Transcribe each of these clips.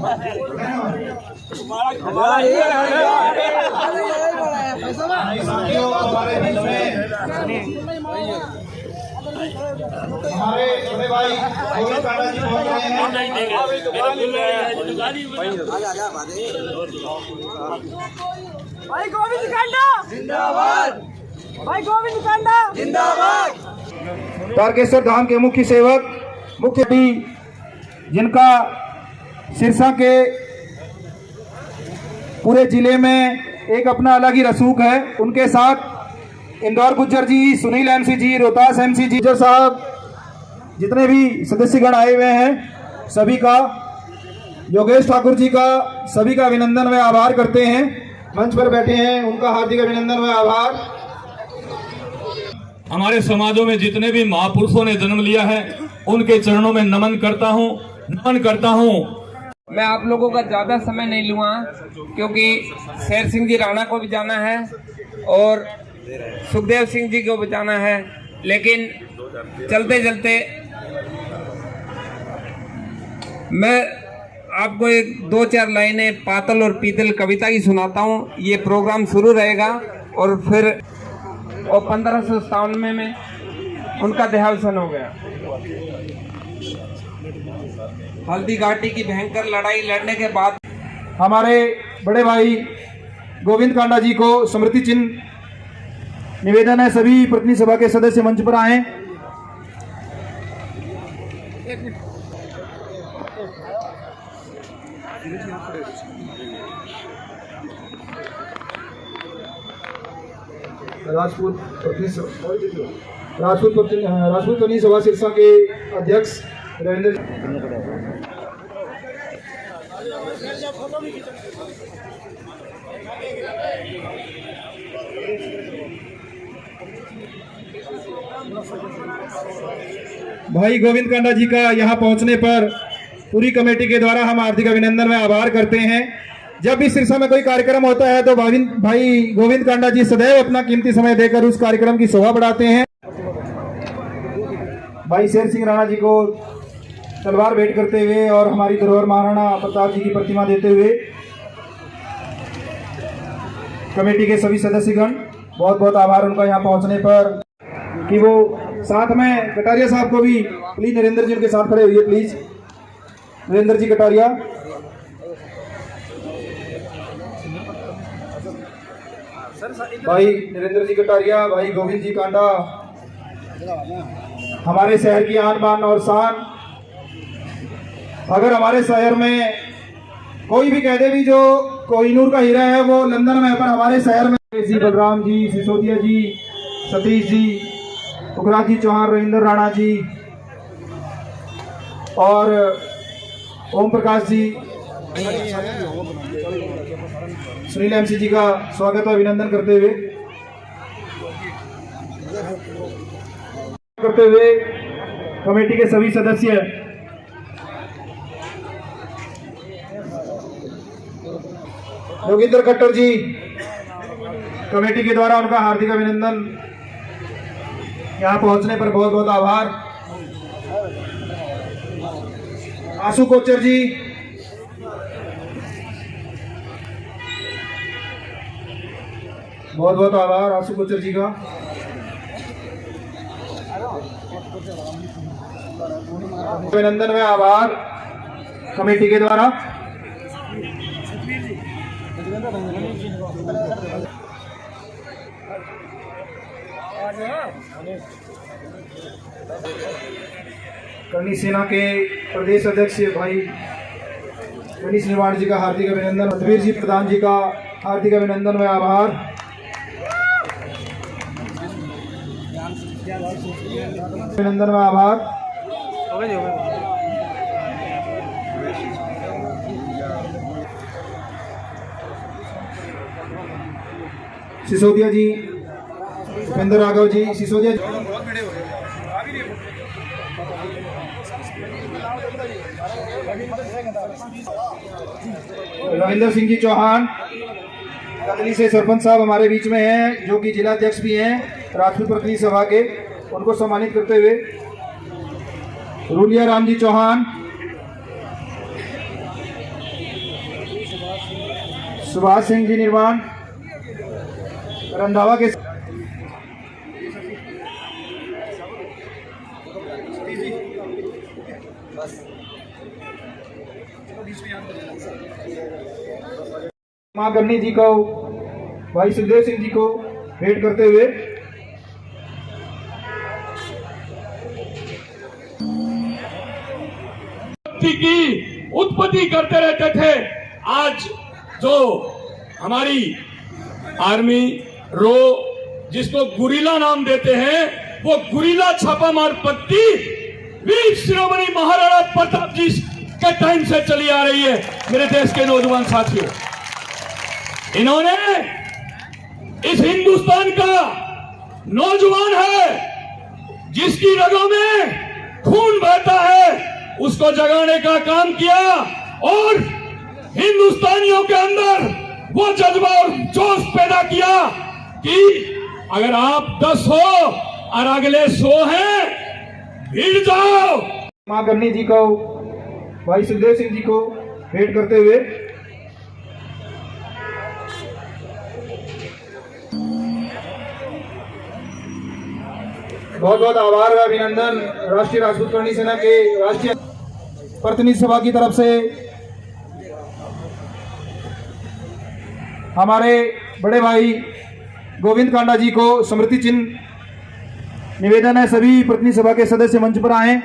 हमारे छोटे भाई गोविंद कांडा जी पहुंच रहे हैं। भाई गोविंद कांडा जिंदाबाद, भाई गोविंद कांडा जिंदाबाद। तारकेश्वर धाम के मुख्य सेवक मुख्य जिनका सिरसा के पूरे जिले में एक अपना अलग ही रसूख है, उनके साथ इंदौर गुज्जर जी, सुनील एमसी जी, रोहतास एमसी जी साहब, जितने भी सदस्यगण आए हुए हैं सभी का, योगेश ठाकुर जी का सभी का अभिनंदन व आभार करते हैं। मंच पर बैठे हैं उनका हार्दिक अभिनंदन व आभार। हमारे समाजों में जितने भी महापुरुषों ने जन्म लिया है उनके चरणों में नमन करता हूँ। मैं आप लोगों का ज़्यादा समय नहीं लूँगा क्योंकि शेर सिंह जी राणा को भी जाना है और सुखदेव सिंह जी को भी जाना है, लेकिन चलते चलते मैं आपको एक 2-4 लाइनें पातल और पीतल कविता की सुनाता हूँ। ये प्रोग्राम शुरू रहेगा और फिर 1597 में उनका देहावसान हो गया। हल्दी घाटी की भयंकर लड़ाई लड़ने के बाद हमारे बड़े भाई गोविंद कांडा जी को स्मृति चिन्ह निवेदन है। सभी प्रतिनिधि सभा के सदस्य मंच पर आए। राजपूत प्रतिनिधि सभा सिरसा के अध्यक्ष रविंद्र भाई गोविंद कांडा जी का यहाँ पहुंचने पर पूरी कमेटी के द्वारा हम हार्दिक अभिनंदन में आभार करते हैं। जब भी सिरसा में कोई कार्यक्रम होता है तो भाई गोविंद कांडा जी सदैव अपना कीमती समय देकर उस कार्यक्रम की शोभा बढ़ाते हैं। भाई शेर सिंह राणा जी को तलवार भेंट करते हुए और हमारी धरोहर महाराणा प्रताप जी की प्रतिमा देते हुए कमेटी के सभी सदस्यगण बहुत बहुत आभार उनका यहाँ पहुँचने पर, कि वो साथ में कटारिया साहब को भी प्लीज, नरेंद्र जी उनके साथ खड़े हुए प्लीज, नरेंद्र जी कटारिया। भाई नरेंद्र जी कटारिया, भाई गोविंद जी कांडा, हमारे शहर की आन बान और शान। अगर हमारे शहर में कोई भी कह दे भी जो कोहिनूर का हीरा है वो लंदन में है, पर हमारे शहर में जी बलराम जी, सिसोदिया जी, सतीश जी, पुखराज जी चौहान, रविंद्र राणा जी और ओम प्रकाश जी, सुनील एमसी जी का स्वागत और अभिनंदन करते हुए कमेटी के सभी सदस्य योगेंद्र खट्टर जी, कमेटी के द्वारा उनका हार्दिक अभिनंदन, यहाँ पहुंचने पर बहुत बहुत आभार। आशु कोचर जी, बहुत बहुत आभार आशु कोचर जी का। अभिनंदन में आभार कमेटी के द्वारा। करनी सेना के प्रदेश अध्यक्ष भाई गणेश निवाड़ जी का हार्दिक अभिनंदन, रघुवीर जी प्रधान जी का हार्दिक अभिनंदन व आभार। अभिनंदन व आभार। सिसोदिया जी, उपेंद्र राघव जी, सिसोदिया जी, रविंद्र सिंह जी चौहान, कदली से सरपंच साहब हमारे बीच में हैं, जो कि जिला अध्यक्ष भी हैं राजपूत प्रतिनिधि सभा के, उनको सम्मानित करते हुए रूलिया राम जी चौहान, सुभाष सिंह जी निर्माण रंधावा के मां गन्नी जी को, भाई सुखदेव सिंह जी को भेंट करते हुए की उत्पत्ति करते रहते थे। आज जो हमारी आर्मी रो जिसको गुरिल्ला नाम देते हैं, वो गुरिल्ला छापामार पत्ती वीर शिरोमणि महाराणा प्रताप जी के टाइम से चली आ रही है। मेरे देश के नौजवान साथियों, इन्होंने इस हिंदुस्तान का नौजवान है जिसकी रगों में खून बहता है, उसको जगाने का काम किया और हिंदुस्तानियों के अंदर वो जज्बा और जोश पैदा किया कि अगर आप 10 हो और अगले 100 हैं, भिड़ जाओ। मां गन्नी जी को, भाई सुखदेव सिंह जी को भेंट करते हुए बहुत बहुत आभार व अभिनंदन राष्ट्रीय राजपूत करणी सेना के राष्ट्रीय प्रतिनिधि सभा की तरफ से हमारे बड़े भाई गोविंद कांडा जी को स्मृति चिन्ह निवेदन है। सभी प्रतिनिधि सभा के सदस्य मंच पर आए।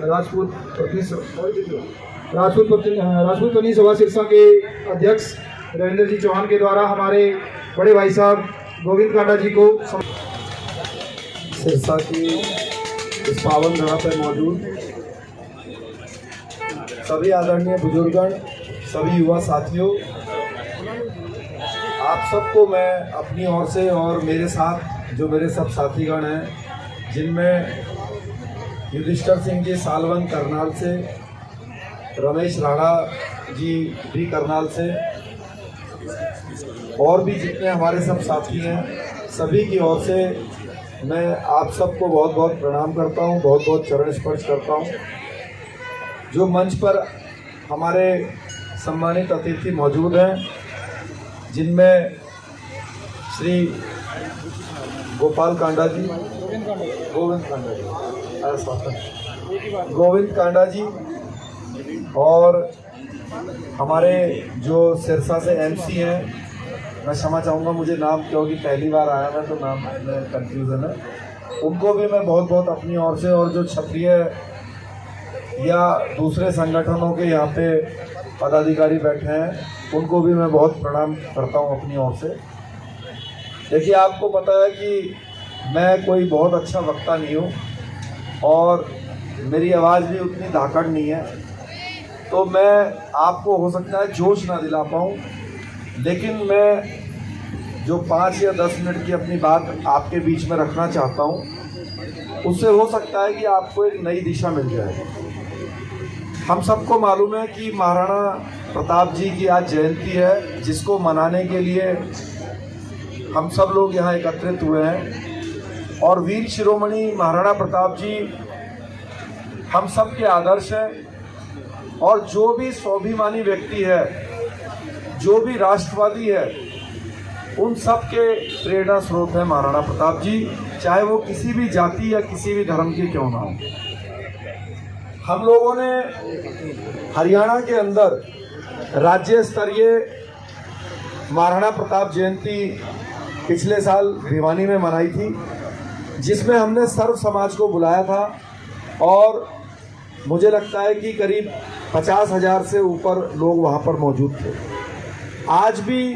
राजपूत प्रतिनिधि सभा सिरसा के अध्यक्ष रविंद्र जी चौहान के द्वारा हमारे बड़े भाई साहब गोविंद कांडा जी को सिरसा की इस पावन जगह पर मौजूद सभी आदरणीय बुजुर्गगण, सभी युवा साथियों, आप सबको मैं अपनी ओर से और मेरे साथ जो मेरे सब साथीगण हैं, जिनमें युधिष्ठिर सिंह जी सालवन करनाल से, रमेश राणा जी भी करनाल से, और भी जितने हमारे सब साथी हैं, सभी की ओर से मैं आप सबको बहुत बहुत प्रणाम करता हूं, बहुत बहुत चरण स्पर्श करता हूं। जो मंच पर हमारे सम्मानित अतिथि मौजूद हैं, जिनमें श्री गोविंद कांडा जी और हमारे जो सिरसा से एमसी हैं, मैं क्षमा चाहूँगा मुझे नाम, क्योंकि पहली बार आया मैं तो नाम में कन्फ्यूज़न है, उनको भी मैं बहुत बहुत अपनी ओर से, और जो क्षत्रिय या दूसरे संगठनों के यहाँ पे पदाधिकारी बैठे हैं उनको भी मैं बहुत प्रणाम करता हूँ अपनी ओर से। देखिए, आपको पता है कि मैं कोई बहुत अच्छा वक्ता नहीं हूँ और मेरी आवाज़ भी उतनी धाकड़ नहीं है, तो मैं आपको हो सकता है जोश ना दिला पाऊँ, लेकिन मैं जो 5 या 10 मिनट की अपनी बात आपके बीच में रखना चाहता हूँ, उससे हो सकता है कि आपको एक नई दिशा मिल जाए। हम सबको मालूम है कि महाराणा प्रताप जी की आज जयंती है, जिसको मनाने के लिए हम सब लोग यहाँ एकत्रित हुए हैं, और वीर शिरोमणि महाराणा प्रताप जी हम सब के आदर्श हैं, और जो भी स्वाभिमानी व्यक्ति है, जो भी राष्ट्रवादी है, उन सब के प्रेरणा स्रोत है महाराणा प्रताप जी, चाहे वो किसी भी जाति या किसी भी धर्म के क्यों ना हो। हम लोगों ने हरियाणा के अंदर राज्य स्तरीय महाराणा प्रताप जयंती पिछले साल भिवानी में मनाई थी, जिसमें हमने सर्व समाज को बुलाया था, और मुझे लगता है कि करीब 50,000 से ऊपर लोग वहाँ पर मौजूद थे। आज भी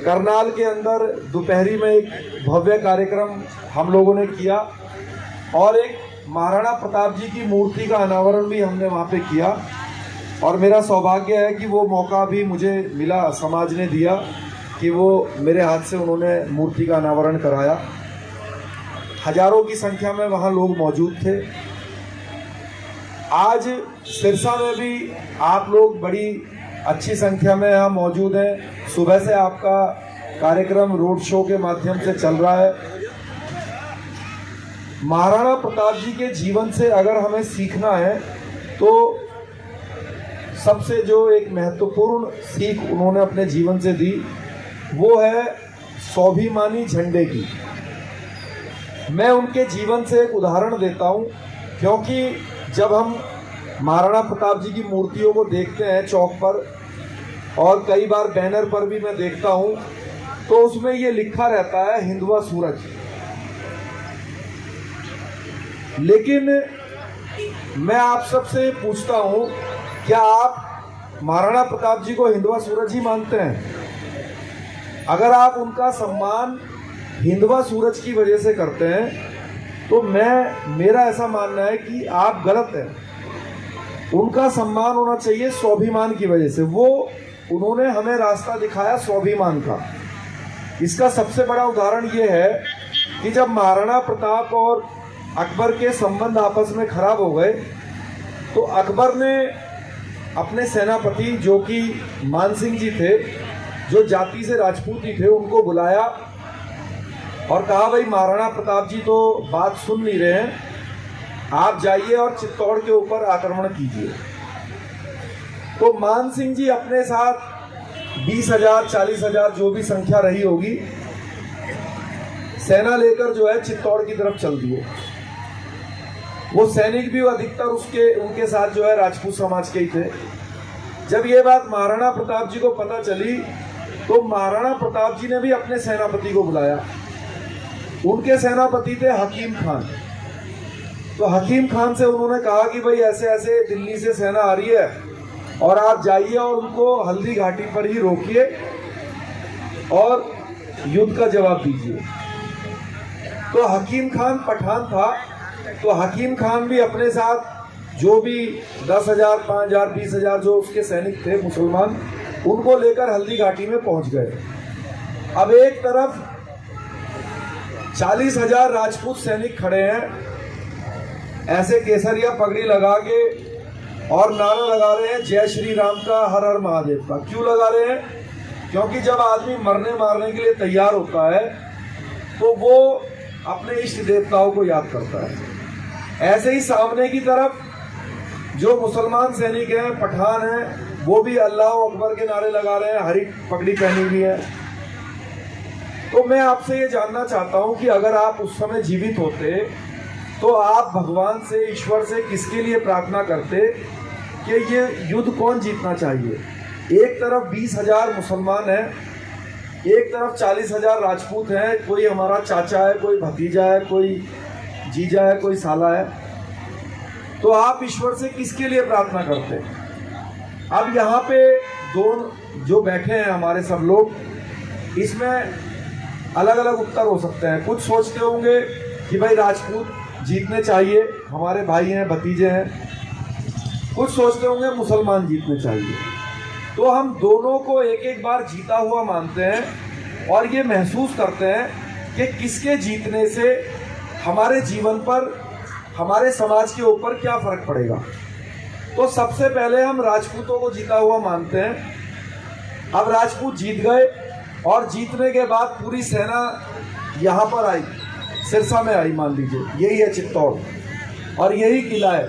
करनाल के अंदर दोपहरी में एक भव्य कार्यक्रम हम लोगों ने किया, और एक महाराणा प्रताप जी की मूर्ति का अनावरण भी हमने वहाँ पे किया, और मेरा सौभाग्य है कि वो मौका भी मुझे मिला, समाज ने दिया कि वो मेरे हाथ से उन्होंने मूर्ति का अनावरण कराया। हजारों की संख्या में वहाँ लोग मौजूद थे। आज सिरसा में भी आप लोग बड़ी अच्छी संख्या में यहाँ मौजूद हैं। सुबह से आपका कार्यक्रम रोड शो के माध्यम से चल रहा है। महाराणा प्रताप जी के जीवन से अगर हमें सीखना है तो सबसे जो एक महत्वपूर्ण सीख उन्होंने अपने जीवन से दी वो है स्वाभिमानी झंडे की। मैं उनके जीवन से एक उदाहरण देता हूं, क्योंकि जब हम महाराणा प्रताप जी की मूर्तियों को देखते हैं चौक पर और कई बार बैनर पर भी मैं देखता हूं, तो उसमें ये लिखा रहता है हिंदवा सूरज। लेकिन मैं आप सबसे पूछता हूं, क्या आप महाराणा प्रताप जी को हिंदवा सूरज ही मानते हैं? अगर आप उनका सम्मान हिंदवा सूरज की वजह से करते हैं तो मेरा ऐसा मानना है कि आप गलत हैं। उनका सम्मान होना चाहिए स्वाभिमान की वजह से। उन्होंने हमें रास्ता दिखाया स्वाभिमान का। इसका सबसे बड़ा उदाहरण ये है कि जब महाराणा प्रताप और अकबर के संबंध आपस में खराब हो गए तो अकबर ने अपने सेनापति जो कि मान सिंह जी थे, जो जाति से राजपूत ही थे, उनको बुलाया और कहा भाई महाराणा प्रताप जी तो बात सुन नहीं रहे हैं, आप जाइए और चित्तौड़ के ऊपर आक्रमण कीजिए। तो मान सिंह जी अपने साथ 20,000 40,000 जो भी संख्या रही होगी सेना लेकर जो है चित्तौड़ की तरफ चल दिए। वो सैनिक भी अधिकतर उनके साथ जो है राजपूत समाज के ही थे। जब ये बात महाराणा प्रताप जी को पता चली तो महाराणा प्रताप जी ने भी अपने सेनापति को बुलाया। उनके सेनापति थे हकीम खान। तो हकीम खान से उन्होंने कहा कि भाई ऐसे ऐसे दिल्ली से सेना आ रही है और आप जाइए और उनको हल्दी घाटी पर ही रोकिए और युद्ध का जवाब दीजिए। तो हकीम खान पठान था, तो हकीम खान भी अपने साथ जो भी 10,000 5,000 20,000 जो उसके सैनिक थे मुसलमान, उनको लेकर हल्दी घाटी में पहुंच गए। अब एक तरफ 40,000 राजपूत सैनिक खड़े हैं, ऐसे केसरिया पगड़ी लगा के और नारा लगा रहे हैं जय श्री राम का, हर हर महादेव का। क्यों लगा रहे हैं? क्योंकि जब आदमी मरने मारने के लिए तैयार होता है तो वो अपने इष्ट देवताओं को याद करता है। ऐसे ही सामने की तरफ जो मुसलमान सैनिक हैं, पठान हैं, वो भी अल्लाह अकबर के नारे लगा रहे हैं, हरी पगड़ी पहनी हुई है। तो मैं आपसे ये जानना चाहता हूं कि अगर आप उस समय जीवित होते तो आप भगवान से, ईश्वर से किसके लिए प्रार्थना करते कि ये युद्ध कौन जीतना चाहिए? एक तरफ 20,000 मुसलमान हैं, एक तरफ 40,000 राजपूत हैं, कोई हमारा चाचा है, कोई भतीजा है, कोई जीजा है, कोई साला है। तो आप ईश्वर से किसके लिए प्रार्थना करते? अब यहाँ पे दोनों जो बैठे हैं हमारे सब लोग, इसमें अलग अलग उत्तर हो सकते हैं। कुछ सोचते होंगे कि भाई राजपूत जीतने चाहिए, हमारे भाई हैं, भतीजे हैं। कुछ सोचते होंगे मुसलमान जीतने चाहिए। तो हम दोनों को एक एक बार जीता हुआ मानते हैं और ये महसूस करते हैं कि किसके जीतने से हमारे जीवन पर, हमारे समाज के ऊपर क्या फर्क पड़ेगा। तो सबसे पहले हम राजपूतों को जीता हुआ मानते हैं। अब राजपूत जीत गए और जीतने के बाद पूरी सेना यहाँ पर आई, सिरसा में आई, मान लीजिए यही है चित्तौड़ और यही किला है।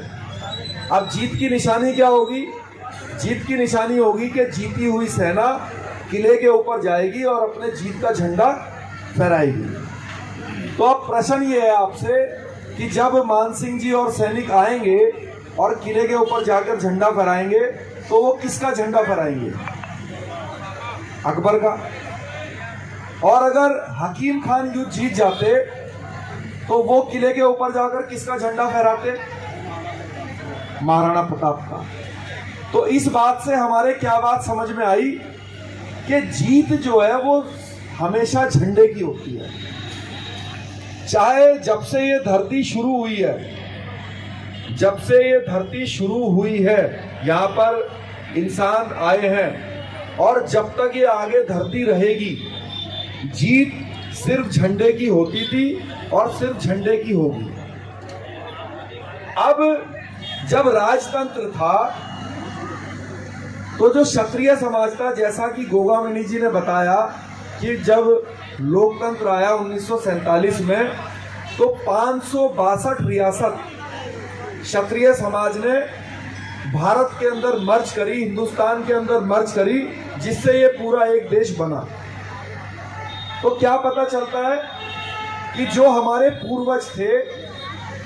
अब जीत की निशानी क्या होगी? जीत की निशानी होगी कि जीती हुई सेना किले के ऊपर जाएगी और अपने जीत का झंडा फहराएगी। तो अब प्रश्न ये है आपसे कि जब मान सिंह जी और सैनिक आएंगे और किले के ऊपर जाकर झंडा फहराएंगे तो वो किसका झंडा फहराएंगे? अकबर का। और अगर हकीम खान युद्ध जीत जाते तो वो किले के ऊपर जाकर किसका झंडा फहराते? महाराणा प्रताप का। तो इस बात से हमारे क्या बात समझ में आई कि जीत जो है वो हमेशा झंडे की होती है। चाहे जब से ये धरती शुरू हुई है, जब से ये धरती शुरू हुई है, यहाँ पर इंसान आए हैं और जब तक ये आगे धरती रहेगी, जीत सिर्फ झंडे की होती थी और सिर्फ झंडे की होगी। अब जब राजतंत्र था तो जो क्षत्रिय समाज था, जैसा कि गोगामणि जी ने बताया कि जब लोकतंत्र आया 1947 में तो 562 रियासत क्षत्रिय समाज ने भारत के अंदर मर्ज करी, हिंदुस्तान के अंदर मर्ज करी, जिससे ये पूरा एक देश बना। तो क्या पता चलता है कि जो हमारे पूर्वज थे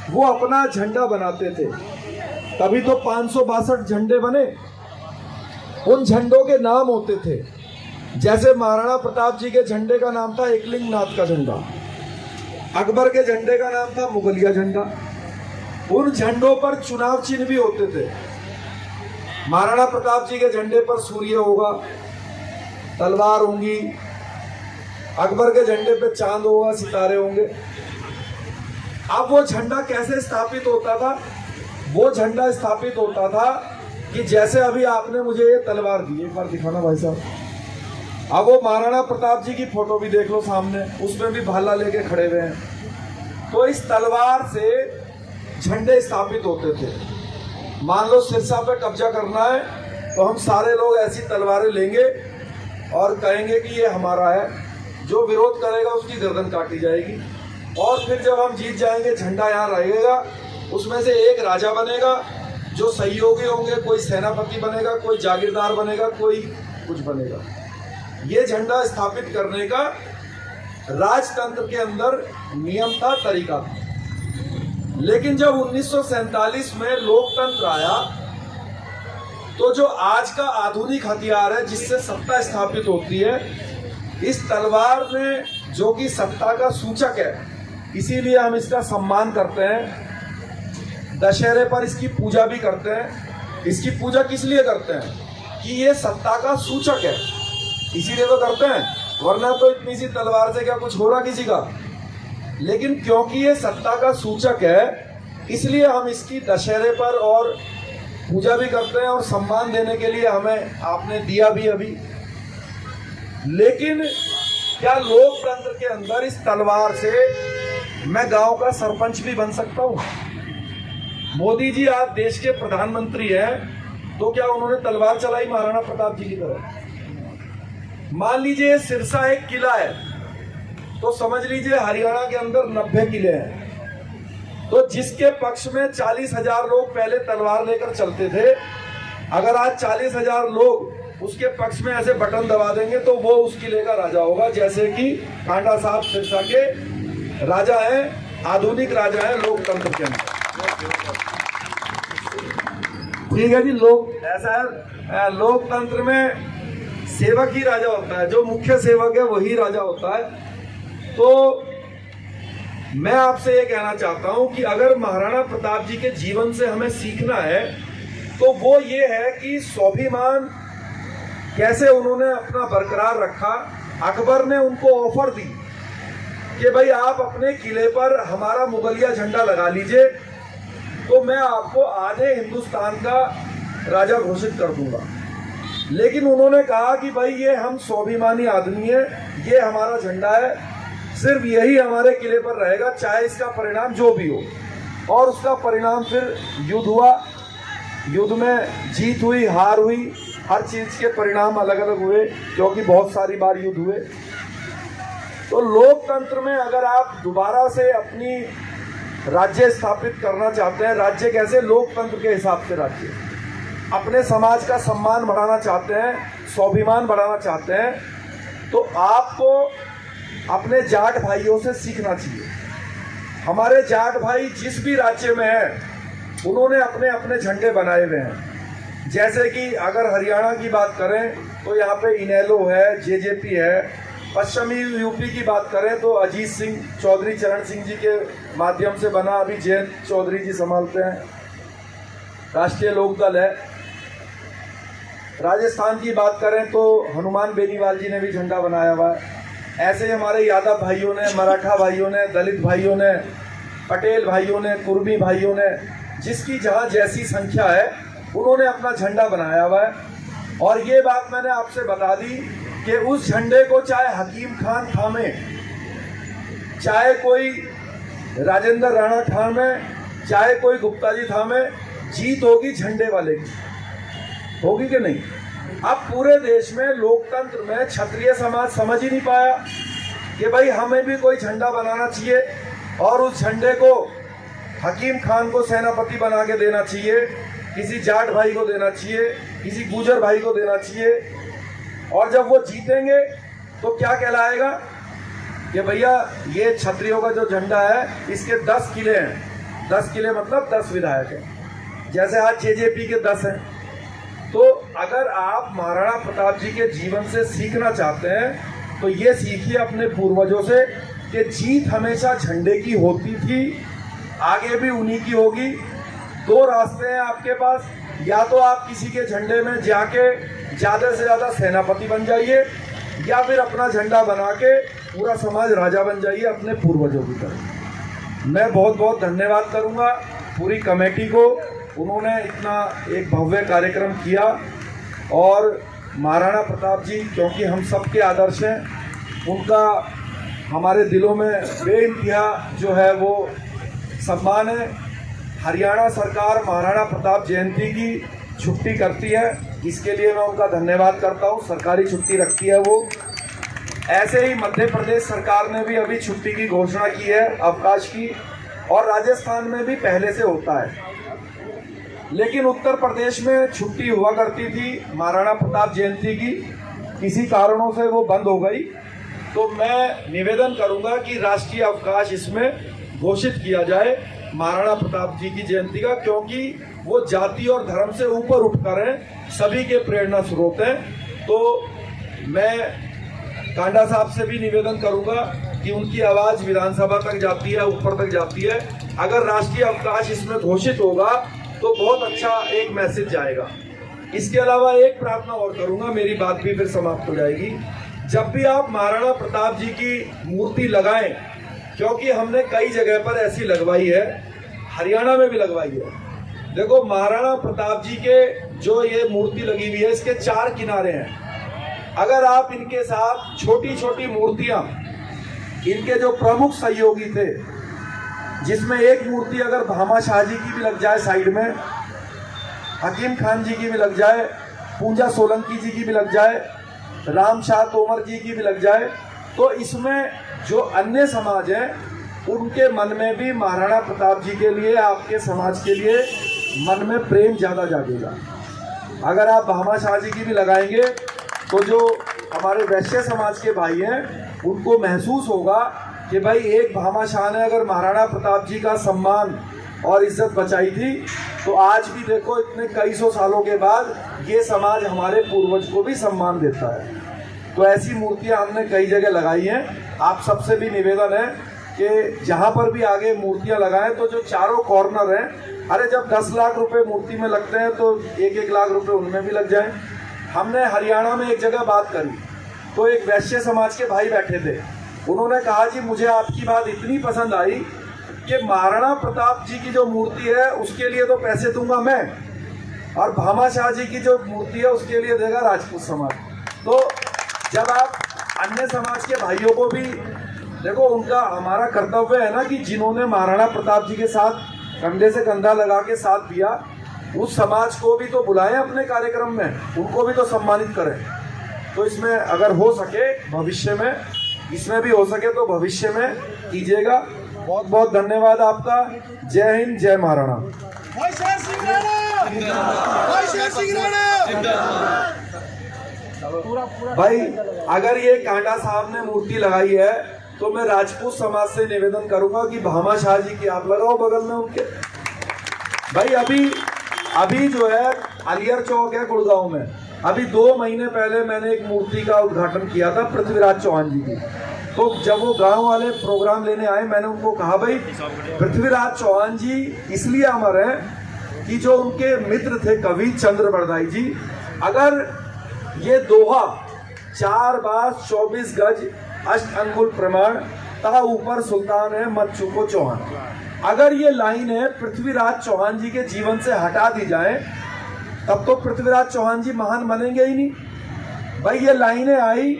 वो अपना झंडा बनाते थे, तभी तो 562 झंडे बने। उन झंडों के नाम होते थे, जैसे महाराणा प्रताप जी के झंडे का नाम था एकलिंग नाथ का झंडा, अकबर के झंडे का नाम था मुगलिया झंडा। उन झंडों पर चुनाव चिन्ह भी होते थे। महाराणा प्रताप जी के झंडे पर सूर्य होगा, तलवार होंगी, अकबर के झंडे पे चांद होगा, सितारे होंगे। अब वो झंडा कैसे स्थापित होता था? वो झंडा स्थापित होता था कि जैसे अभी आपने मुझे ये तलवार दी, एक बार दिखाना भाई साहब। अब वो महाराणा प्रताप जी की फोटो भी देख लो सामने, उसमें भी भाला लेके खड़े हुए हैं। तो इस तलवार से झंडे स्थापित होते थे। मान लो सिरसा पे कब्जा करना है तो हम सारे लोग ऐसी तलवारें लेंगे और कहेंगे कि ये हमारा है। जो विरोध करेगा उसकी गर्दन काटी जाएगी। और फिर जब हम जीत जाएंगे, झंडा यहाँ रहेगा, उसमें से एक राजा बनेगा, जो सहयोगी होंगे, कोई सेनापति बनेगा, कोई जागीरदार बनेगा, कोई कुछ बनेगा। ये झंडा स्थापित करने का राजतंत्र के अंदर नियम था, तरीका था। लेकिन जब 1947 में लोकतंत्र आया तो जो आज का आधुनिक हथियार है जिससे सत्ता स्थापित होती है, इस तलवार में, जो कि सत्ता का सूचक है, इसीलिए हम इसका सम्मान करते हैं। दशहरे पर इसकी पूजा भी करते हैं। इसकी पूजा किस लिए करते हैं? कि ये सत्ता का सूचक है, इसीलिए तो करते हैं, वरना तो इतनी सी तलवार से क्या कुछ हो रहा किसी का। लेकिन क्योंकि ये सत्ता का सूचक है, इसलिए हम इसकी दशहरे पर और पूजा भी करते हैं और सम्मान देने के लिए हमें आपने दिया भी अभी। लेकिन क्या लोकतंत्र के अंदर इस तलवार से मैं गांव का सरपंच भी बन सकता हूं? मोदी जी आप देश के प्रधानमंत्री हैं, तो क्या उन्होंने तलवार चलाई महाराणा प्रताप जी की तरह? मान लीजिए सिरसा एक किला है, तो समझ लीजिए हरियाणा के अंदर 90 किले हैं। तो जिसके पक्ष में 40,000 लोग पहले तलवार लेकर चलते थे, अगर आज 40,000 लोग उसके पक्ष में ऐसे बटन दबा देंगे तो वो उस किले का राजा होगा। जैसे कि कांडा साहब सिरसा के राजा हैं, आधुनिक राजा हैं लोकतंत्र के अंदर। ठीक है जी, लोग ऐसा है, लोकतंत्र में सेवक ही राजा होता है, जो मुख्य सेवक है वही राजा होता है। तो मैं आपसे ये कहना चाहता हूं कि अगर महाराणा प्रताप जी के जीवन से हमें सीखना है तो वो ये है कि स्वाभिमान कैसे उन्होंने अपना बरकरार रखा। अकबर ने उनको ऑफर दी कि भाई आप अपने किले पर हमारा मुगलिया झंडा लगा लीजिए, तो मैं आपको आधे हिंदुस्तान का राजा घोषित कर दूंगा। लेकिन उन्होंने कहा कि भाई ये हम स्वाभिमानी आदमी है, ये हमारा झंडा है, सिर्फ यही हमारे किले पर रहेगा, चाहे इसका परिणाम जो भी हो। और उसका परिणाम फिर युद्ध हुआ। युद्ध में जीत हुई, हार हुई, हर चीज के परिणाम अलग अलग हुए, क्योंकि बहुत सारी बार युद्ध हुए। तो लोकतंत्र में अगर आप दोबारा से अपनी राज्य स्थापित करना चाहते हैं, राज्य कैसे? लोकतंत्र के हिसाब से राज्य, अपने समाज का सम्मान बढ़ाना चाहते हैं, स्वाभिमान बढ़ाना चाहते हैं, तो आपको अपने जाट भाइयों से सीखना चाहिए। हमारे जाट भाई जिस भी राज्य में हैं, उन्होंने अपने अपने झंडे बनाए हुए हैं। जैसे कि अगर हरियाणा की बात करें तो यहाँ पे इनेलो है, जेजेपी है। पश्चिमी यूपी की बात करें तो अजीत सिंह चौधरी, चरण सिंह जी के माध्यम से बना, अभी जयंत चौधरी जी संभालते हैं। राष्ट्रीय लोकदल है। राजस्थान की बात करें तो हनुमान बेनीवाल जी ने भी झंडा बनाया हुआ है। ऐसे ही हमारे यादव भाइयों ने, मराठा भाइयों ने, दलित भाइयों ने, पटेल भाइयों ने, कुर्मी भाइयों ने, जिसकी जहाँ जैसी संख्या है उन्होंने अपना झंडा बनाया हुआ है। और ये बात मैंने आपसे बता दी कि उस झंडे को चाहे हकीम खान थामे, चाहे कोई राजेंद्र राणा थामे, चाहे कोई गुप्ता जी थामे, जीत होगी झंडे वाले की। होगी कि नहीं? अब पूरे देश में लोकतंत्र में क्षत्रिय समाज समझ ही नहीं पाया कि भाई हमें भी कोई झंडा बनाना चाहिए और उस झंडे को हकीम खान को सेनापति बना के देना चाहिए, किसी जाट भाई को देना चाहिए, किसी गुजर भाई को देना चाहिए। और जब वो जीतेंगे तो क्या कहलाएगा कि भैया ये क्षत्रियों का जो झंडा है इसके 10 किले हैं। 10 किले मतलब 10 विधायक हैं, जैसे आज जेजेपी के 10 हैं। तो अगर आप महाराणा प्रताप जी के जीवन से सीखना चाहते हैं तो ये सीखिए अपने पूर्वजों से कि जीत हमेशा झंडे की होती थी, आगे भी उन्हीं की होगी। 2 रास्ते हैं आपके पास, या तो आप किसी के झंडे में जाके ज़्यादा से ज़्यादा सेनापति बन जाइए, या फिर अपना झंडा बना के पूरा समाज राजा बन जाइए अपने पूर्वजों की तरह। मैं बहुत बहुत धन्यवाद करूंगा पूरी कमेटी को, उन्होंने इतना एक भव्य कार्यक्रम किया। और महाराणा प्रताप जी क्योंकि हम सबके आदर्श हैं, उनका हमारे दिलों में बेइंतहा जो है वो सम्मान है। हरियाणा सरकार महाराणा प्रताप जयंती की छुट्टी करती है, इसके लिए मैं उनका धन्यवाद करता हूँ। सरकारी छुट्टी रखती है वो। ऐसे ही मध्य प्रदेश सरकार ने भी अभी छुट्टी की घोषणा की है, अवकाश की, और राजस्थान में भी पहले से होता है। लेकिन उत्तर प्रदेश में छुट्टी हुआ करती थी महाराणा प्रताप जयंती की, किसी कारणों से वो बंद हो गई। तो मैं निवेदन करूंगा कि राष्ट्रीय अवकाश इसमें घोषित किया जाए महाराणा प्रताप जी की जयंती का, क्योंकि वो जाति और धर्म से ऊपर उठकर हैं, सभी के प्रेरणा स्रोत हैं। तो मैं कांडा साहब से भी निवेदन करूंगा कि उनकी आवाज़ विधानसभा तक जाती है, ऊपर तक जाती है। अगर राष्ट्रीय अवकाश इसमें घोषित होगा तो बहुत अच्छा एक मैसेज जाएगा। इसके अलावा एक प्रार्थना और करूंगा, मेरी बात भी फिर समाप्त हो जाएगी। जब भी आप महाराणा प्रताप जी की मूर्ति लगाएं, क्योंकि हमने कई जगह पर ऐसी लगवाई है, हरियाणा में भी लगवाई है। देखो महाराणा प्रताप जी के जो ये मूर्ति लगी हुई है, इसके 4 किनारे हैं। अगर आप इनके साथ छोटी छोटी मूर्तियां, इनके जो प्रमुख सहयोगी थे, जिसमें एक मूर्ति अगर भामा शाह जी की भी लग जाए साइड में, हकीम खान जी की भी लग जाए, पूंजा सोलंकी जी की भी लग जाए, राम शाह तोमर जी की भी लग जाए, तो इसमें जो अन्य समाज हैं उनके मन में भी महाराणा प्रताप जी के लिए, आपके समाज के लिए मन में प्रेम ज़्यादा जागेगा। अगर आप भामा शाह जी की भी लगाएंगे तो जो हमारे वैश्य समाज के भाई हैं उनको महसूस होगा कि भाई एक भामा शाह ने अगर महाराणा प्रताप जी का सम्मान और इज्जत बचाई थी, तो आज भी देखो इतने कई सौ सालों के बाद ये समाज हमारे पूर्वज को भी सम्मान देता है। तो ऐसी मूर्तियां हमने कई जगह लगाई हैं। आप सबसे भी निवेदन है कि जहां पर भी आगे मूर्तियां लगाएं तो जो चारों कॉर्नर हैं, अरे जब 10 लाख रुपए मूर्ति में लगते हैं तो 1-1 लाख रुपए उनमें भी लग जाएं। हमने हरियाणा में एक जगह बात करी तो एक वैश्य समाज के भाई बैठे थे, उन्होंने कहा जी मुझे आपकी बात इतनी पसंद आई कि महाराणा प्रताप जी की जो मूर्ति है उसके लिए तो पैसे दूंगा मैं, और भामा शाह जी की जो मूर्ति है उसके लिए देगा राजपूत समाज। तो जब आप अन्य समाज के भाइयों को भी देखो, उनका हमारा कर्तव्य है ना कि जिन्होंने महाराणा प्रताप जी के साथ कंधे से कंधा लगा के साथ दिया, उस समाज को भी तो बुलाएं अपने कार्यक्रम में, उनको भी तो सम्मानित करें। तो इसमें अगर हो सके भविष्य में, इसमें भी हो सके तो भविष्य में कीजिएगा। बहुत बहुत धन्यवाद आपका। जय हिंद, जय महाराणा। भाई अगर ये कांडा साहब ने मूर्ति लगाई है तो मैं राजपूत समाज से निवेदन करूंगा कि भामा शाह जी की आप लगाओ बगल में उनके। भाई अभी जो है अलियर चौक है गुड़गांव में, अभी 2 महीने पहले मैंने एक मूर्ति का उद्घाटन किया था पृथ्वीराज चौहान जी की। तो जब वो गांव वाले प्रोग्राम लेने आए, मैंने उनको कहा भाई पृथ्वीराज चौहान जी इसलिए अमर हैं कि जो उनके मित्र थे कवि चंद्र बरदाई जी, अगर ये दोहा 4 बास 24 गज अष्ट अंगुल प्रमाण तहा ऊपर सुल्तान है मत चूको चौहान, अगर ये लाइन है पृथ्वीराज चौहान जी के जीवन से हटा दी जाए तब तो पृथ्वीराज चौहान जी महान बनेंगे ही नहीं। भाई ये लाइनें आई,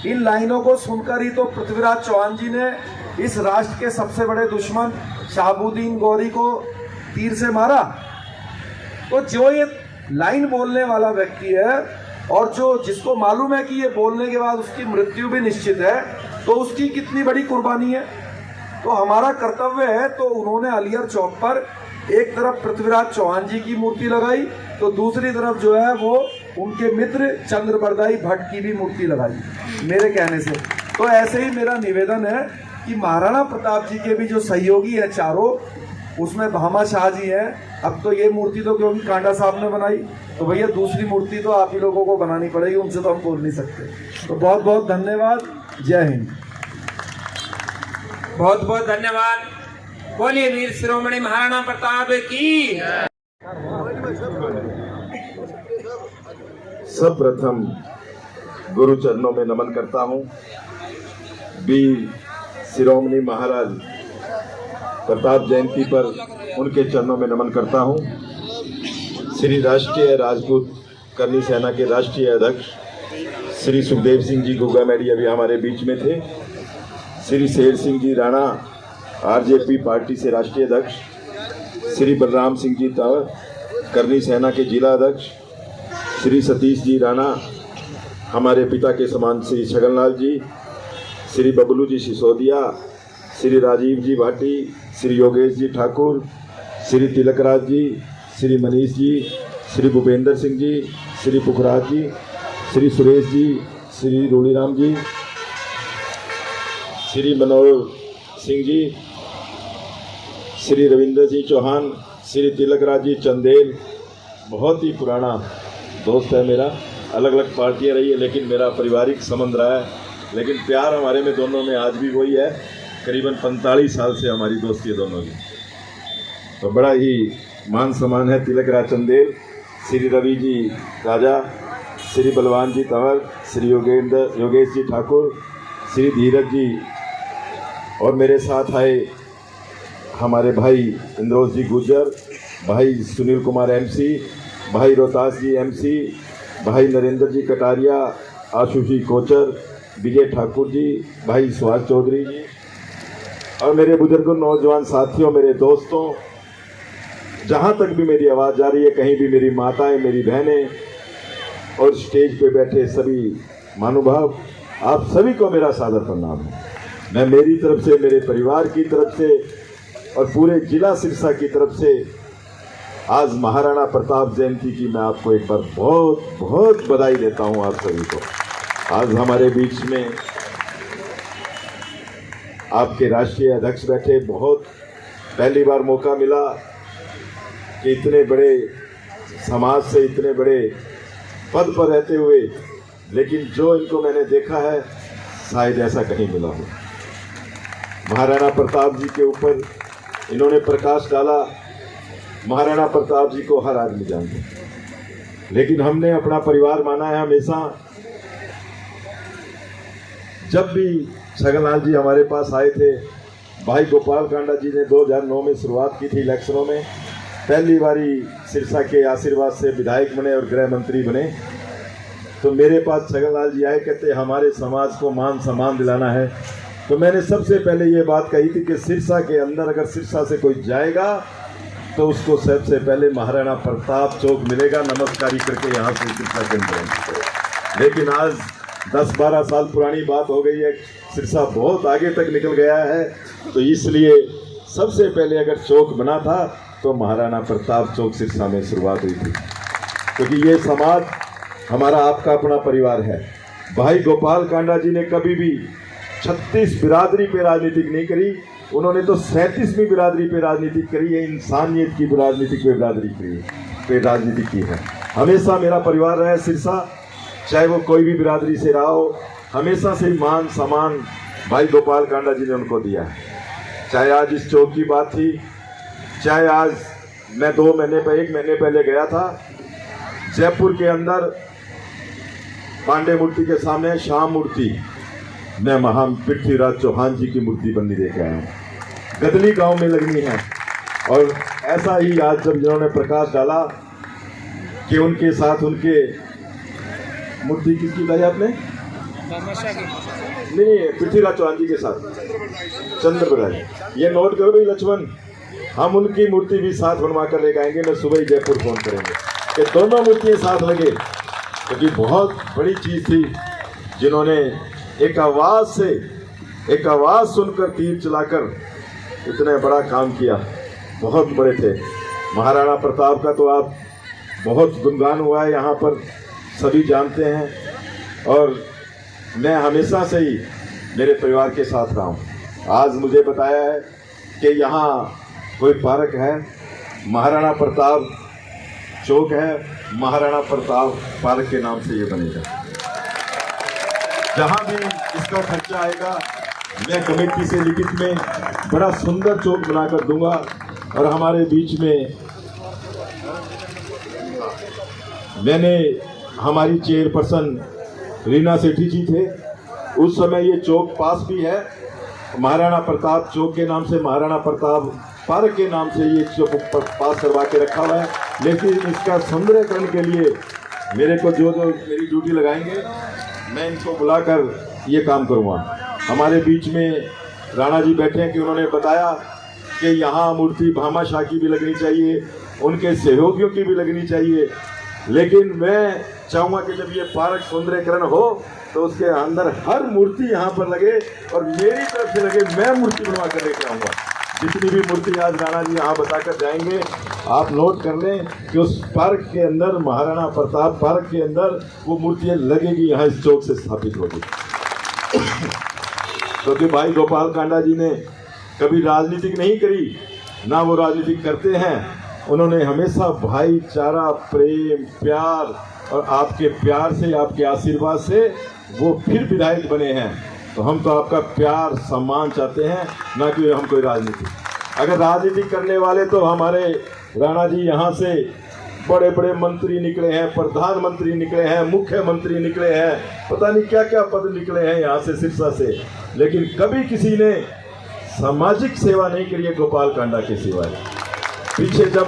इन लाइनों को सुनकर ही तो पृथ्वीराज चौहान जी ने इस राष्ट्र के सबसे बड़े दुश्मन शहाबुद्दीन गौरी को तीर से मारा। तो जो ये लाइन बोलने वाला व्यक्ति है और जो जिसको मालूम है कि ये बोलने के बाद उसकी मृत्यु भी निश्चित है, तो उसकी कितनी बड़ी कुर्बानी है। तो हमारा कर्तव्य है। तो उन्होंने अलियर चौक पर एक तरफ पृथ्वीराज चौहान जी की मूर्ति लगाई, तो दूसरी तरफ जो है वो उनके मित्र चंद्रबरदाई भट्ट की भी मूर्ति लगाई मेरे कहने से। तो ऐसे ही मेरा निवेदन है कि महाराणा प्रताप जी के भी जो सहयोगी है चारों, उसमें भामा शाह जी हैं। अब तो ये मूर्ति तो क्योंकि कांडा साहब ने बनाई, तो भैया दूसरी मूर्ति तो आप ही लोगों को बनानी पड़ेगी, उनसे तो हम बोल नहीं सकते। तो बहुत बहुत धन्यवाद। जय हिंद। बहुत बहुत धन्यवाद। बोलिए वीर शिरोमणि महाराणा प्रताप की। सर्वप्रथम गुरु चरणों में नमन करता हूं। वीर शिरोमणि महाराज प्रताप जयंती पर उनके चरणों में नमन करता हूं। श्री राष्ट्रीय राजपूत करनी सेना के राष्ट्रीय अध्यक्ष श्री सुखदेव सिंह जी गुगामेडी अभी हमारे बीच में थे। श्री शेर सिंह जी राणा आरजेपी पार्टी से राष्ट्रीय अध्यक्ष, श्री बलराम सिंह जी तंवर करनी सेना के जिला अध्यक्ष, श्री सतीश जी राणा हमारे पिता के समान श्री छगनलाल जी, श्री बबलू जी सिसोदिया, श्री राजीव जी भाटी, श्री योगेश जी ठाकुर, श्री तिलकराज जी, श्री मनीष जी, श्री भूपेंद्र सिंह जी, श्री पुखराज जी, श्री सुरेश जी, श्री रूणीराम जी, श्री मनोहर सिंह जी, श्री रविंद्र जी चौहान, श्री तिलकराज जी चंदेल। बहुत ही पुराना दोस्त है मेरा, अलग अलग पार्टियां रही है लेकिन मेरा पारिवारिक संबंध रहा है, लेकिन प्यार हमारे में दोनों में आज भी वही है। करीबन 45 साल से हमारी दोस्ती है दोनों की, तो बड़ा ही मान सम्मान है। तिलकराज चंदेल, श्री रवि जी राजा, श्री बलवान जी तंवर, श्री योगेश जी ठाकुर, श्री धीरज जी, और मेरे साथ आए हमारे भाई इंद्रोज जी गुर्जर, भाई सुनील कुमार एमसी, भाई रोहतास जी एमसी, भाई नरेंद्र जी कटारिया, आशुष जी कोचर, विजय ठाकुर जी, भाई सुहास चौधरी जी, और मेरे बुजुर्गों, नौजवान साथियों, मेरे दोस्तों, जहाँ तक भी मेरी आवाज़ जा रही है, कहीं भी मेरी माताएं, मेरी बहनें और स्टेज पे बैठे सभी महानुभाव, आप सभी को मेरा सादर प्रणाम है। मैं मेरी तरफ से, मेरे परिवार की तरफ से और पूरे जिला सिरसा की तरफ से आज महाराणा प्रताप जयंती की मैं आपको एक बार बहुत बहुत बधाई देता हूं आप सभी को। आज हमारे बीच में आपके राष्ट्रीय अध्यक्ष बैठे, बहुत पहली बार मौका मिला कि इतने बड़े समाज से, इतने बड़े पद पर रहते हुए, लेकिन जो इनको मैंने देखा है शायद ऐसा कहीं मिला हो। महाराणा प्रताप जी के ऊपर इन्होंने प्रकाश डाला। महाराणा प्रताप जी को हर आदमी जानते, लेकिन हमने अपना परिवार माना है हमेशा। जब भी छगनलाल जी हमारे पास आए थे, भाई गोपाल कांडा जी ने 2009 में शुरुआत की थी इलेक्शनों में, पहली बारी सिरसा के आशीर्वाद से विधायक बने और गृह मंत्री बने, तो मेरे पास छगनलाल जी आए, कहते हमारे समाज को मान सम्मान दिलाना है। तो मैंने सबसे पहले ये बात कही थी कि सिरसा के अंदर अगर सिरसा से कोई जाएगा तो उसको सबसे पहले महाराणा प्रताप चौक मिलेगा, नमस्कारी करके यहाँ से सिरसा के अंदर। लेकिन आज 10-12 साल पुरानी बात हो गई है, सिरसा बहुत आगे तक निकल गया है, तो इसलिए सबसे पहले अगर चौक बना था तो महाराणा प्रताप चौक सिरसा में शुरुआत हुई थी, क्योंकि ये समाज हमारा आपका अपना परिवार है। भाई गोपाल कांडा जी ने कभी भी 36 बिरादरी पे राजनीतिक नहीं करी, उन्होंने तो 37वीं बिरादरी पे राजनीति करी है, इंसानियत की राजनीतिक पे बिरादरी पे राजनीति की है। हमेशा मेरा परिवार रहा है सिरसा, चाहे वो कोई भी बिरादरी से रहा हो, हमेशा से मान सम्मान भाई गोपाल कांडा जी ने उनको दिया है। चाहे आज इस चौक की बात थी, चाहे आज मैं 1 महीने पहले गया था जयपुर के अंदर पांडे मूर्ति के सामने शाम मूर्ति, मैं महान पृथ्वीराज चौहान जी की मूर्ति बननी देख आया हूँ, गदली गांव में लगनी है। और ऐसा ही आज जब जिन्होंने प्रकाश डाला कि उनके साथ उनके मूर्ति किसकी लाई आपने? नहीं, पृथ्वीराज चौहान जी के साथ चंद्रबराज, ये नोट करो भाई लक्ष्मण, हम उनकी मूर्ति भी साथ बनवा कर लेके आएंगे। मैं सुबह ही जयपुर फोन करेंगे कि दोनों मूर्तियाँ साथ लगे, क्योंकि बहुत बड़ी चीज़ थी। जिन्होंने एक आवाज़ सुनकर तीर चलाकर इतने बड़ा काम किया, बहुत बड़े थे। महाराणा प्रताप का तो आप बहुत गुणगान हुआ है, यहाँ पर सभी जानते हैं। और मैं हमेशा से ही मेरे परिवार के साथ रहा हूँ। आज मुझे बताया है कि यहाँ कोई पार्क है, महाराणा प्रताप चौक है, महाराणा प्रताप पार्क के नाम से ये बनेगा। जहाँ भी इसका खर्चा आएगा मैं कमेटी से लिखित में बड़ा सुंदर चौक बनाकर दूंगा। और हमारे बीच में मैंने हमारी चेयरपर्सन रीना सेठी जी थे, उस समय ये चौक पास भी है। महाराणा प्रताप चौक के नाम से महाराणा प्रताप पार्क के नाम से ये चौक पास करवा के रखा हुआ है। लेकिन इसका सौंदर्यकरण के लिए मेरे को जो मेरी ड्यूटी लगाएंगे मैं इनको बुलाकर ये काम करूँगा। हमारे बीच में राणा जी बैठे हैं कि उन्होंने बताया कि यहाँ मूर्ति भामाशाह की भी लगनी चाहिए, उनके सहयोगियों की भी लगनी चाहिए। लेकिन मैं चाहूँगा कि जब ये पार्क सौंदर्यकरण हो तो उसके अंदर हर मूर्ति यहाँ पर लगे और मेरी तरफ से लगे, मैं मूर्ति बनवा कर लेकर आऊँगा। जितनी भी मूर्ति आज राणा जी यहाँ बताकर जाएंगे आप नोट कर लें कि उस पार्क के अंदर, महाराणा प्रताप पार्क के अंदर वो मूर्तियाँ लगेगी, यहाँ इस चौक से स्थापित होगी। क्योंकि भाई गोपाल कांडा जी ने कभी राजनीतिक नहीं करी, ना वो राजनीतिक करते हैं। उन्होंने हमेशा भाईचारा, प्रेम, प्यार और आपके प्यार से, आपके आशीर्वाद से वो फिर विधायक बने हैं। तो हम तो आपका प्यार सम्मान चाहते हैं, ना कि हम कोई राजनीति। अगर राजनीति करने वाले तो हमारे राणा जी यहाँ से बड़े बड़े मंत्री निकले हैं, प्रधानमंत्री निकले हैं, मुख्यमंत्री निकले हैं, पता नहीं क्या क्या पद निकले हैं यहाँ से, सिरसा से। लेकिन कभी किसी ने सामाजिक सेवा नहीं करी है गोपाल कांडा के सिवाय। पीछे जब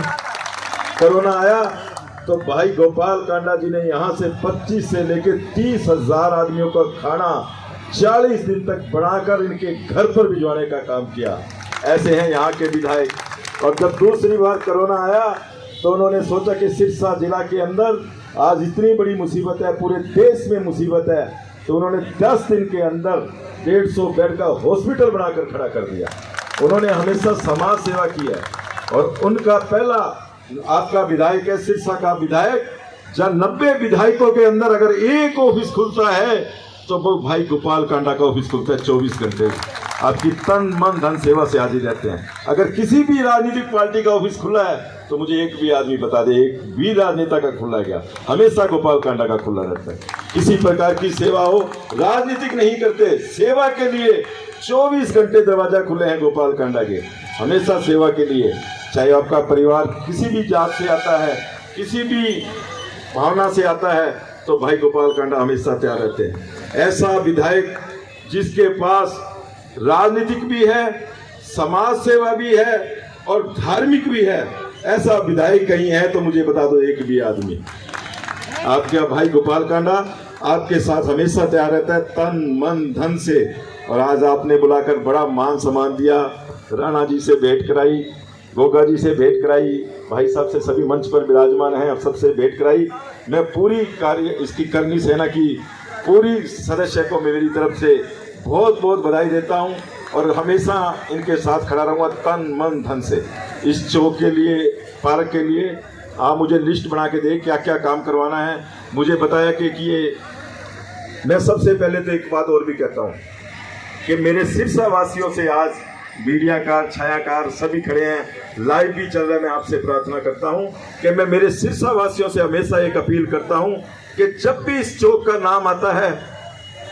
कोरोना आया तो भाई गोपाल कांडा जी ने यहाँ से 25 से लेकर 30,000 आदमियों का खाना 40 दिन तक बनाकर इनके घर पर भिजवाने का काम किया। ऐसे हैं यहाँ के विधायक। और जब दूसरी बार कोरोना आया तो उन्होंने सोचा कि सिरसा जिला के अंदर आज इतनी बड़ी मुसीबत है, पूरे देश में मुसीबत है, तो उन्होंने 10 दिन के अंदर 150 बेड का हॉस्पिटल बनाकर खड़ा कर दिया। उन्होंने हमेशा समाज सेवा की है। और उनका पहला आपका विधायक है, सिरसा का विधायक, जहाँ 90 विधायकों के अंदर अगर एक ऑफिस खुलता है तो वो भाई गोपाल कांडा का ऑफिस खुलता है 24 घंटे। आपकी तन मन धन सेवा से हाजिर रहते हैं। अगर किसी भी राजनीतिक पार्टी का ऑफिस खुला है तो मुझे एक भी आदमी बता दे, एक भी राजनेता का खुला गया, हमेशा गोपाल कांडा का खुला रहता है। किसी प्रकार की सेवा हो, राजनीतिक नहीं करते, सेवा के लिए 24 घंटे दरवाजा खुले हैं गोपाल कांडा के, हमेशा सेवा के लिए। चाहे आपका परिवार किसी भी जात से आता है, किसी भी भावना से आता है, तो भाई गोपाल कांडा हमेशा तैयार रहते हैं। ऐसा विधायक जिसके पास राजनीतिक भी है, समाज सेवा भी है और धार्मिक भी है, ऐसा विधायक कहीं है तो मुझे बता दो एक भी आदमी। आपका भाई गोपाल कांडा आपके साथ हमेशा तैयार रहता है, तन मन धन से। और आज आपने बुलाकर बड़ा मान सम्मान दिया, राणा जी से भेंट कराई, गोगा जी से भेंट कराई, भाई साहब से सभी मंच पर विराजमान हैं, अब सबसे भेंट कराई। मैं पूरी कार्य इसकी करनी सेना की पूरी सदस्य को मेरी तरफ से बहुत बहुत बधाई देता हूं और हमेशा इनके साथ खड़ा रहूँगा तन मन धन से। इस चौक के लिए, पार्क के लिए आप मुझे लिस्ट बना के दे क्या क्या काम करवाना है। मुझे बताया कि ये मैं सबसे पहले तो एक बात और भी कहता हूँ कि मेरे सिरसा वासियों से आज मीडियाकार, छायाकार सभी खड़े हैं, लाइव भी चल रहा है, मैं आपसे प्रार्थना करता हूं कि मैं मेरे सिरसा वासियों से हमेशा एक अपील करता हूं कि जब भी इस चौक का नाम आता है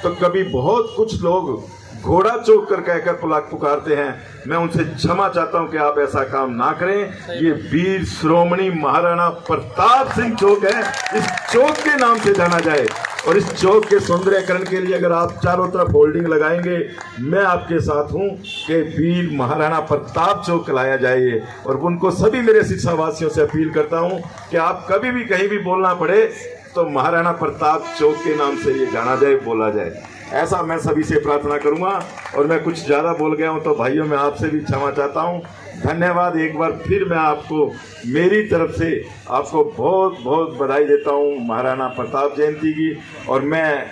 तो कभी बहुत कुछ लोग घोड़ा चौक कर कहकर पुकारते हैं, मैं उनसे क्षमा चाहता हूं कि आप ऐसा काम ना करें। ये वीर श्रोमणी महाराणा प्रताप सिंह चौक है, इस चौक के नाम से जाना जाए। और इस चौक के सौंदर्यकरण के लिए अगर आप चारों तरफ होल्डिंग लगाएंगे, मैं आपके साथ हूं कि वीर महाराणा प्रताप चौक लाया जाए। और उनको सभी मेरे सिरसा वासियों से अपील करता हूं कि आप कभी भी कहीं भी बोलना पड़े तो महाराणा प्रताप चौक के नाम से ये जाना जाए, बोला जाए। ऐसा मैं सभी से प्रार्थना करूंगा। और मैं कुछ ज़्यादा बोल गया हूं तो भाइयों मैं आपसे भी क्षमा चाहता हूं। धन्यवाद। एक बार फिर मैं आपको मेरी तरफ से आपको बहुत बहुत बधाई देता हूं महाराणा प्रताप जयंती की। और मैं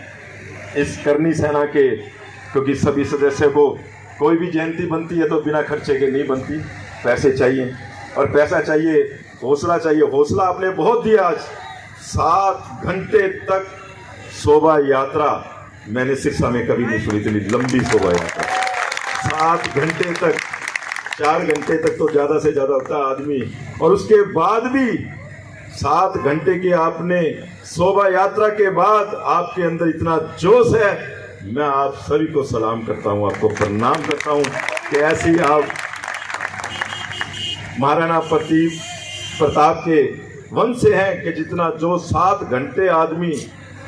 इस करनी सेना के, क्योंकि सभी सदस्य को कोई भी जयंती बनती है तो बिना खर्चे के नहीं बनती, पैसे चाहिए और पैसा चाहिए, हौसला चाहिए। हौसला आपने बहुत दिया। आज 7 घंटे तक शोभा यात्रा मैंने सिरसा में कभी नहीं सुनी, इतनी लंबी शोभा यात्रा 7 घंटे तक। 4 घंटे तक तो ज़्यादा से ज़्यादा होता है आदमी, और उसके बाद भी 7 घंटे की आपने शोभा यात्रा के बाद आपके अंदर इतना जोश है। मैं आप सभी को सलाम करता हूं, आपको प्रणाम करता हूं कि ऐसे ही आप महाराणा प्रताप के वंश से हैं कि जितना जो 7 घंटे आदमी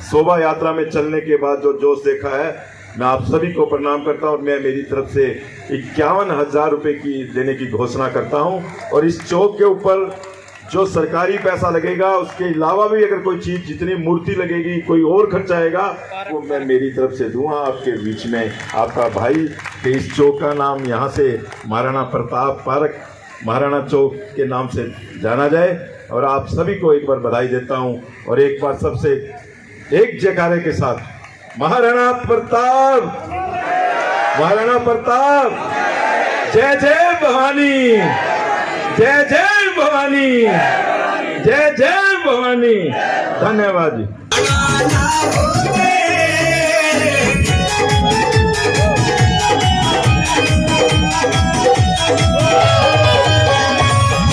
शोभा यात्रा में चलने के बाद जो जोश देखा है, मैं आप सभी को प्रणाम करता हूं। और मैं मेरी तरफ से 51,000 रुपये की देने की घोषणा करता हूं। और इस चौक के ऊपर जो सरकारी पैसा लगेगा उसके अलावा भी अगर कोई चीज़, जितनी मूर्ति लगेगी, कोई और खर्च आएगा, वो मैं मेरी तरफ से दूंगा आपके बीच में। आपका भाई कि इस चौक का नाम यहाँ से महाराणा प्रताप पार्क, महाराणा चौक के नाम से जाना जाए। और आप सभी को एक बार बधाई देता हूँ। और एक बार सबसे एक जयकारे के साथ महाराणा प्रताप, महाराणा प्रताप, जय जय भवानी, जय जय भवानी, जय जय भवानी। धन्यवाद जी।